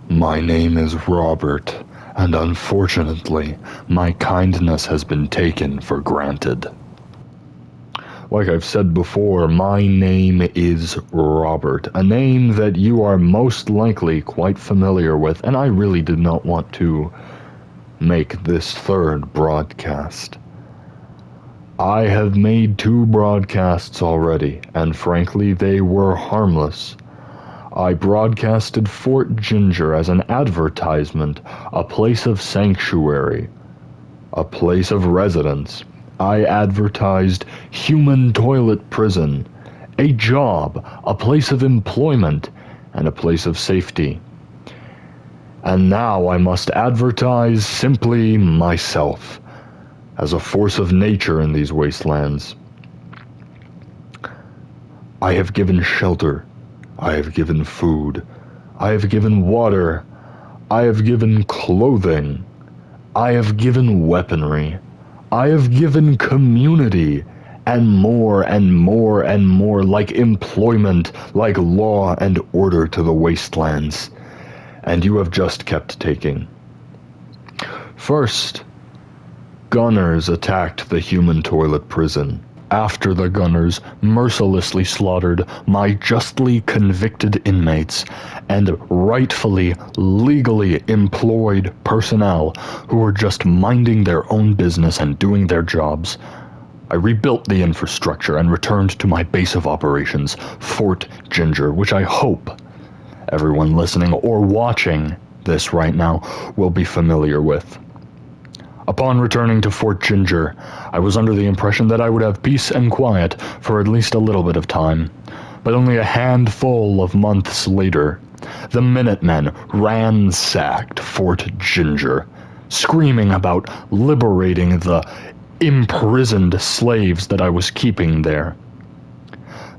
My name is Robert, and unfortunately, my kindness has been taken for granted. Like I've said before, my name is Robert, a name that you are most likely quite familiar with, and I really did not want to make this third broadcast. I have made 2 broadcasts already, and frankly, they were harmless. I broadcasted Fort Ginger as an advertisement, a place of sanctuary, a place of residence. I advertised human toilet prison, a job, a place of employment, and a place of safety. And now I must advertise simply myself, as a force of nature in these wastelands. I have given shelter, I have given food, I have given water, I have given clothing, I have given weaponry, I have given community, and more and more and more, like employment, like law and order to the wastelands. And you have just kept taking. First, gunners attacked the human toilet prison. After the gunners mercilessly slaughtered my justly convicted inmates and rightfully, legally employed personnel who were just minding their own business and doing their jobs, I rebuilt the infrastructure and returned to my base of operations, Fort Ginger, which I hope everyone listening or watching this right now will be familiar with. Upon returning to Fort Ginger, I was under the impression that I would have peace and quiet for at least a little bit of time, but only a handful of months later, the Minutemen ransacked Fort Ginger, screaming about liberating the imprisoned slaves that I was keeping there.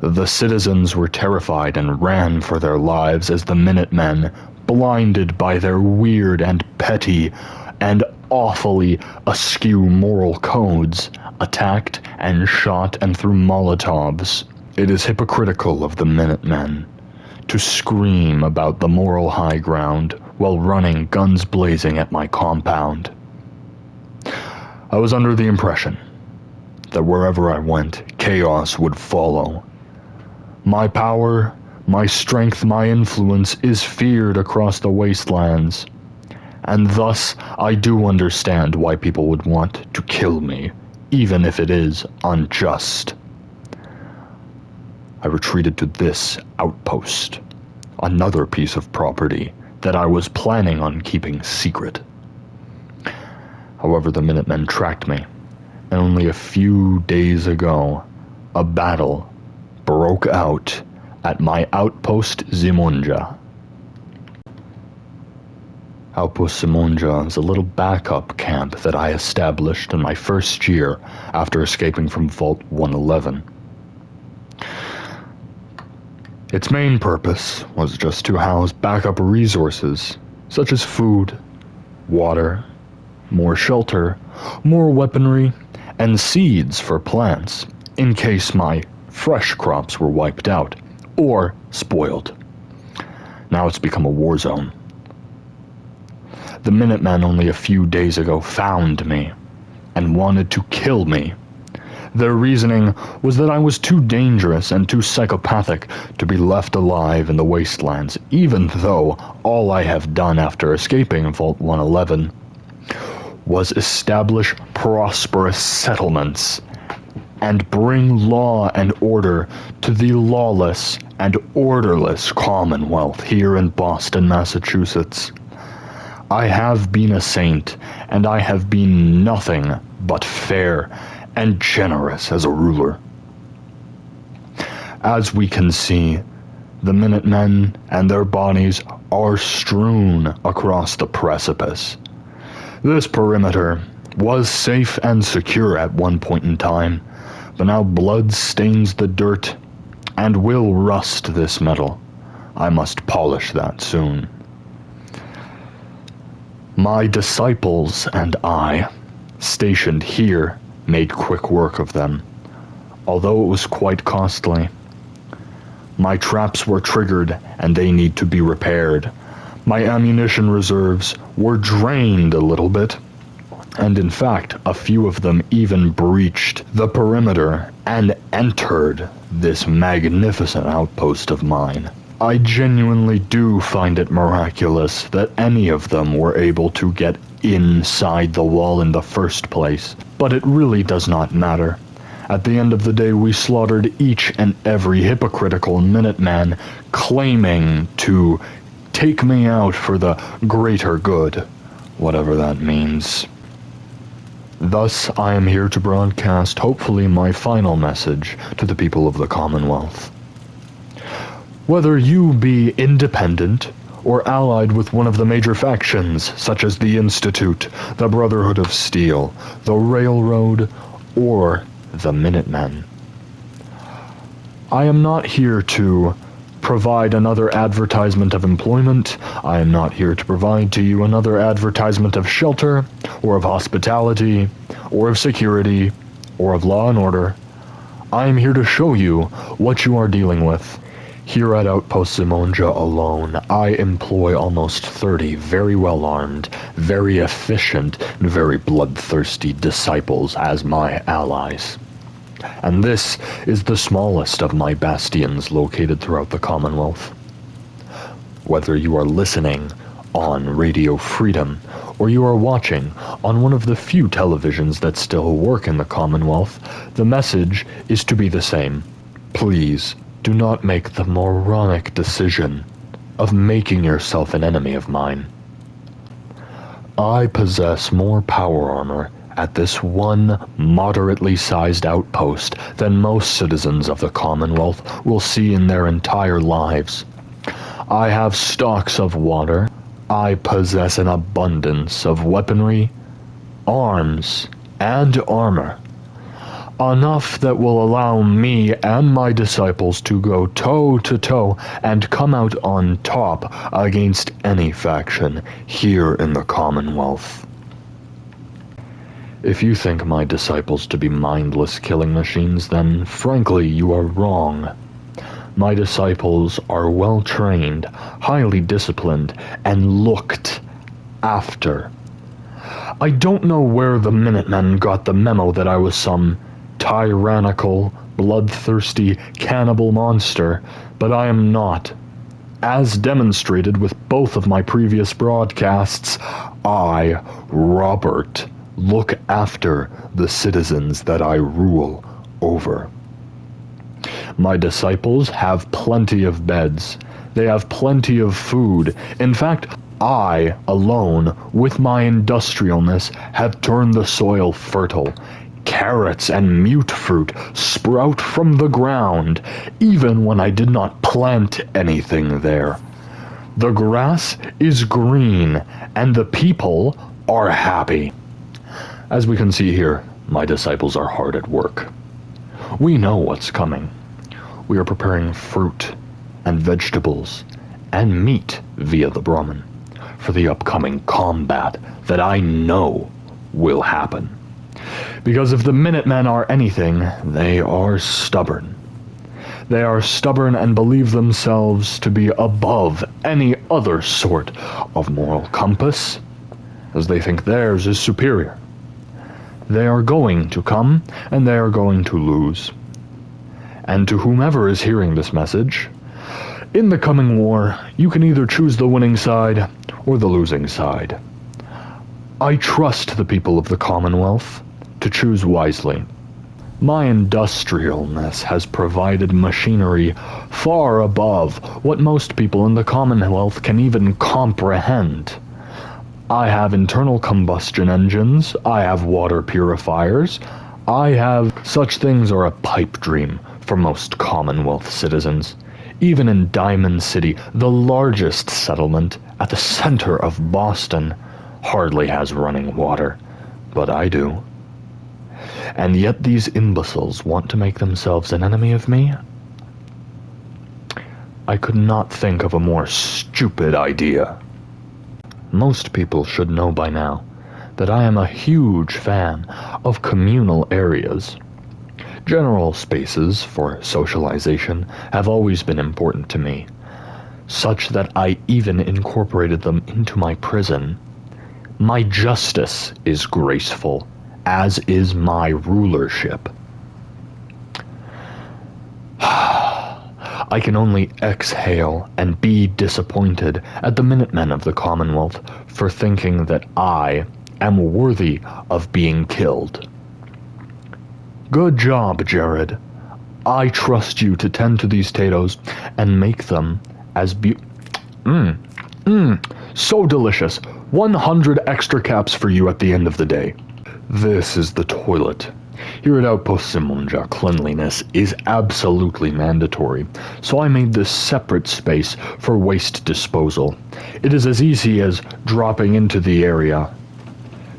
The citizens were terrified and ran for their lives as the Minutemen, blinded by their weird and petty and awfully askew moral codes, attacked and shot and threw Molotovs. It is hypocritical of the Minutemen to scream about the moral high ground while running guns blazing at my compound. I was under the impression that wherever I went, chaos would follow. My power, my strength, my influence is feared across the wastelands. And thus, I do understand why people would want to kill me, even if it is unjust. I retreated to this outpost, another piece of property that I was planning on keeping secret. However, the Minutemen tracked me, and only a few days ago, a battle broke out at my outpost Zimonja. Outpost Zimonja is a little backup camp that I established in my first year after escaping from Vault 111. Its main purpose was just to house backup resources, such as food, water, more shelter, more weaponry, and seeds for plants, in case my fresh crops were wiped out, or spoiled. Now it's become a war zone. The Minutemen only a few days ago found me, and wanted to kill me. Their reasoning was that I was too dangerous and too psychopathic to be left alive in the wastelands, even though all I have done after escaping Vault 111 was establish prosperous settlements and bring law and order to the lawless and orderless Commonwealth here in Boston, Massachusetts. I have been a saint, and I have been nothing but fair and generous as a ruler. As we can see, the Minutemen and their bodies are strewn across the precipice. This perimeter was safe and secure at one point in time, but now blood stains the dirt and will rust this metal. I must polish that soon. My disciples and I, stationed here, made quick work of them, although it was quite costly. My traps were triggered and they need to be repaired. My ammunition reserves were drained a little bit, and in fact, a few of them even breached the perimeter and entered this magnificent outpost of mine. I genuinely do find it miraculous that any of them were able to get inside the wall in the first place, but it really does not matter. At the end of the day, we slaughtered each and every hypocritical Minuteman claiming to take me out for the greater good, whatever that means. Thus, I am here to broadcast, hopefully, my final message to the people of the Commonwealth. Whether you be independent or allied with one of the major factions, such as the Institute, the Brotherhood of Steel, the Railroad, or the Minutemen, I am not here to provide another advertisement of employment. I am not here to provide to you another advertisement of shelter, or of hospitality, or of security, or of law and order. I am here to show you what you are dealing with. Here at Outpost Zimonja alone, I employ almost 30 very well-armed, very efficient, and very bloodthirsty disciples as my allies. And this is the smallest of my bastions located throughout the Commonwealth. Whether you are listening on Radio Freedom, or you are watching on one of the few televisions that still work in the Commonwealth, the message is to be the same. Please, do not make the moronic decision of making yourself an enemy of mine. I possess more power armor at this one moderately sized outpost than most citizens of the Commonwealth will see in their entire lives. I have stocks of water. I possess an abundance of weaponry, arms, and armor. Enough that will allow me and my disciples to go toe-to-toe and come out on top against any faction here in the Commonwealth. If you think my disciples to be mindless killing machines, then frankly you are wrong. My disciples are well-trained, highly disciplined, and looked after. I don't know where the Minutemen got the memo that I was some tyrannical, bloodthirsty cannibal monster, but I am not. As demonstrated with both of my previous broadcasts, I, Robert, look after the citizens that I rule over. My disciples have plenty of beds. They have plenty of food. In fact, I, alone, with my industrialness, have turned the soil fertile. Carrots and mute fruit sprout from the ground, even when I did not plant anything there. The grass is green, and the people are happy. As we can see here, my disciples are hard at work. We know what's coming. We are preparing fruit and vegetables and meat via the Brahmin for the upcoming combat that I know will happen. Because if the Minutemen are anything, they are stubborn. They are stubborn and believe themselves to be above any other sort of moral compass, as they think theirs is superior. They are going to come, and they are going to lose. And to whomever is hearing this message, in the coming war, you can either choose the winning side or the losing side. I trust the people of the Commonwealth to choose wisely. My industrialness has provided machinery far above what most people in the Commonwealth can even comprehend. I have internal combustion engines, I have water purifiers, I have such things are a pipe dream for most Commonwealth citizens. Even in Diamond City, the largest settlement at the center of Boston, hardly has running water, but I do. And yet these imbeciles want to make themselves an enemy of me? I could not think of a more stupid idea. Most people should know by now that I am a huge fan of communal areas. General spaces for socialization have always been important to me. such that I even incorporated them into my prison. My justice is graceful, as is my rulership. I can only exhale and be disappointed at the Minutemen of the Commonwealth for thinking that I am worthy of being killed. Good job, Jared. I trust you to tend to these potatoes and make them as so delicious. 100 extra caps for you at the end of the day. This is the toilet. Here at Outpost Simonja, cleanliness is absolutely mandatory, so I made this separate space for waste disposal. It is as easy as dropping into the area,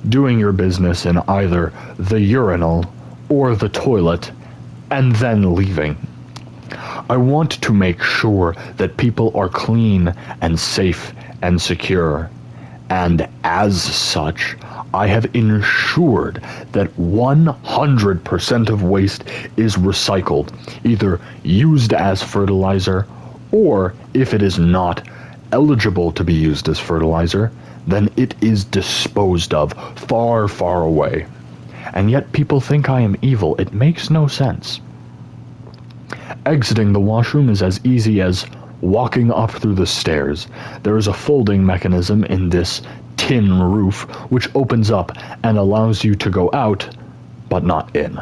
doing your business in either the urinal or the toilet, and then leaving. I want to make sure that people are clean and safe and secure, and as such, I have ensured that 100% of waste is recycled, either used as fertilizer, or if it is not eligible to be used as fertilizer, then it is disposed of far, far away. And yet people think I am evil. It makes no sense. Exiting the washroom is as easy as walking up through the stairs. There is a folding mechanism in this tin roof which opens up and allows you to go out, but not in.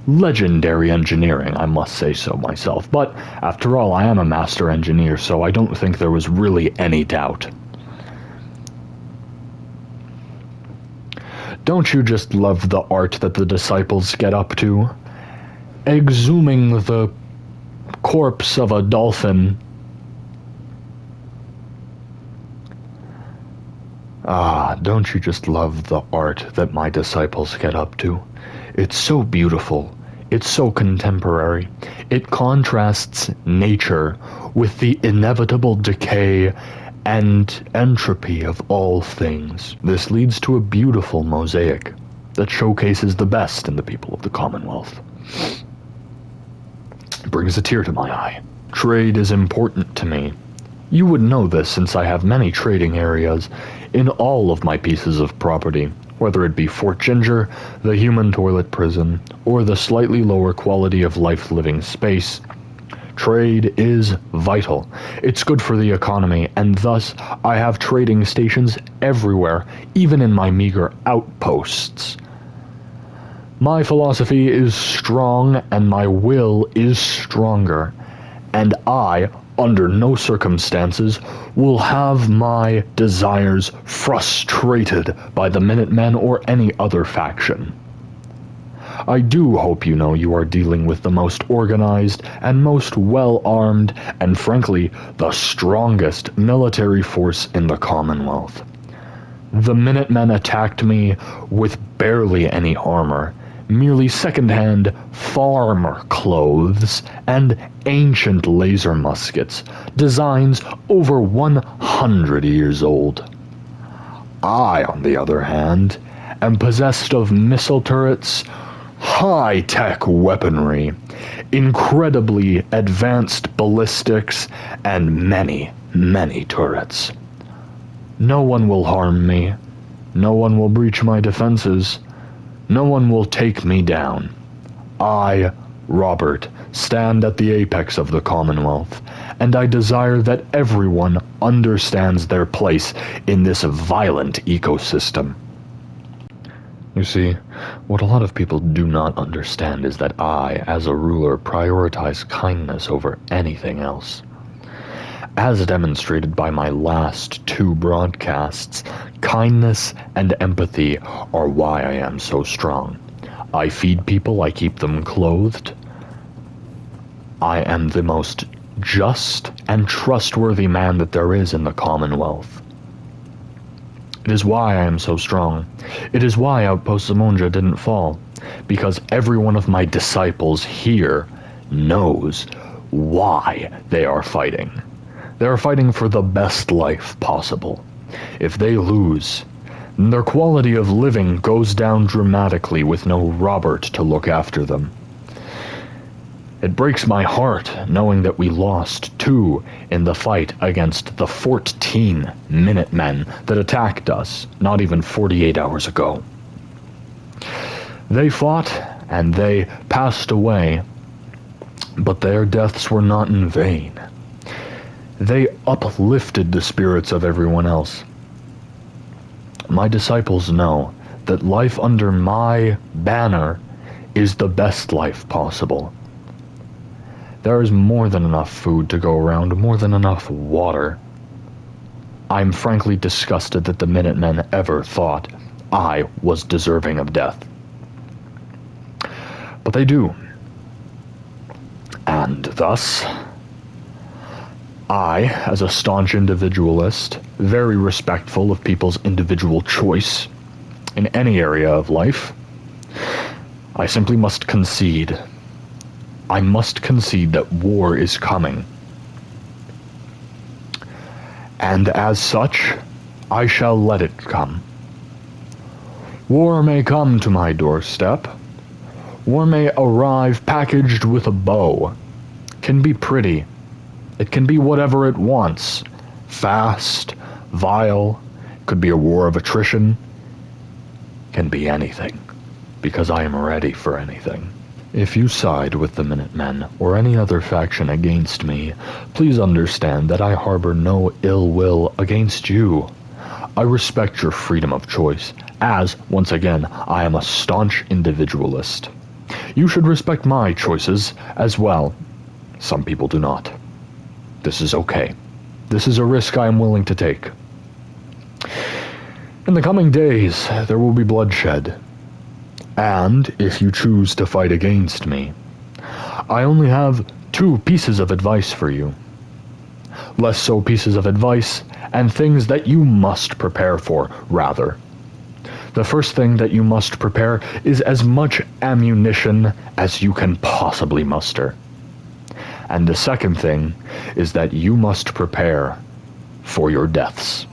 Legendary engineering, I must say so myself, but after all, I am a master engineer, so I don't think there was really any doubt. Don't you just love the art that the disciples get up to? Exhuming the corpse of a dolphin. Ah, don't you just love the art that my disciples get up to? It's so beautiful. It's so contemporary. It contrasts nature with the inevitable decay and entropy of all things. This leads to a beautiful mosaic that showcases the best in the people of the Commonwealth. It brings a tear to my eye. Trade is important to me. You would know this since I have many trading areas in all of my pieces of property, whether it be Fort Ginger, the human toilet prison, or the slightly lower quality of life living space. Trade is vital. It's good for the economy, and thus I have trading stations everywhere, even in my meager outposts. My philosophy is strong, and my will is stronger, and I, under no circumstances, will have my desires frustrated by the Minutemen or any other faction. I do hope you know you are dealing with the most organized and most well-armed and frankly the strongest military force in the Commonwealth. The Minutemen attacked me with barely any armor, merely second-hand farmer clothes and ancient laser muskets, designs over 100 years old. I, on the other hand, am possessed of missile turrets, high-tech weaponry, incredibly advanced ballistics, and many, many turrets. No one will harm me. No one will breach my defenses. No one will take me down. I, Robert, stand at the apex of the Commonwealth, and I desire that everyone understands their place in this violent ecosystem. You see, what a lot of people do not understand is that I, as a ruler, prioritize kindness over anything else. As demonstrated by my last 2 broadcasts, kindness and empathy are why I am so strong. I feed people, I keep them clothed. I am the most just and trustworthy man that there is in the Commonwealth. It is why I am so strong. It is why Outpost Simonja didn't fall, because every one of my disciples here knows why they are fighting. They are fighting for the best life possible. If they lose, then their quality of living goes down dramatically with no Robert to look after them. It breaks my heart knowing that we lost 2 in the fight against the 14 Minutemen that attacked us not even 48 hours ago. They fought and they passed away, but their deaths were not in vain. They uplifted the spirits of everyone else. My disciples know that life under my banner is the best life possible. There is more than enough food to go around, more than enough water. I'm frankly disgusted that the Minutemen ever thought I was deserving of death. But they do. And thus, I, as a staunch individualist, very respectful of people's individual choice in any area of life, I simply must concede. I must concede that war is coming. And as such, I shall let it come. War may come to my doorstep. War may arrive packaged with a bow. It can be pretty. It can be whatever it wants. Fast, vile, could be a war of attrition. Can be anything, because I am ready for anything. If you side with the Minutemen or any other faction against me, please understand that I harbor no ill will against you. I respect your freedom of choice, as, once again, I am a staunch individualist. You should respect my choices as well. Some people do not. This is okay. This is a risk I am willing to take. In the coming days, there will be bloodshed. And if you choose to fight against me, I only have 2 pieces of advice for you. Less so pieces of advice, and things that you must prepare for, rather. The first thing that you must prepare is as much ammunition as you can possibly muster. And the second thing is that you must prepare for your deaths.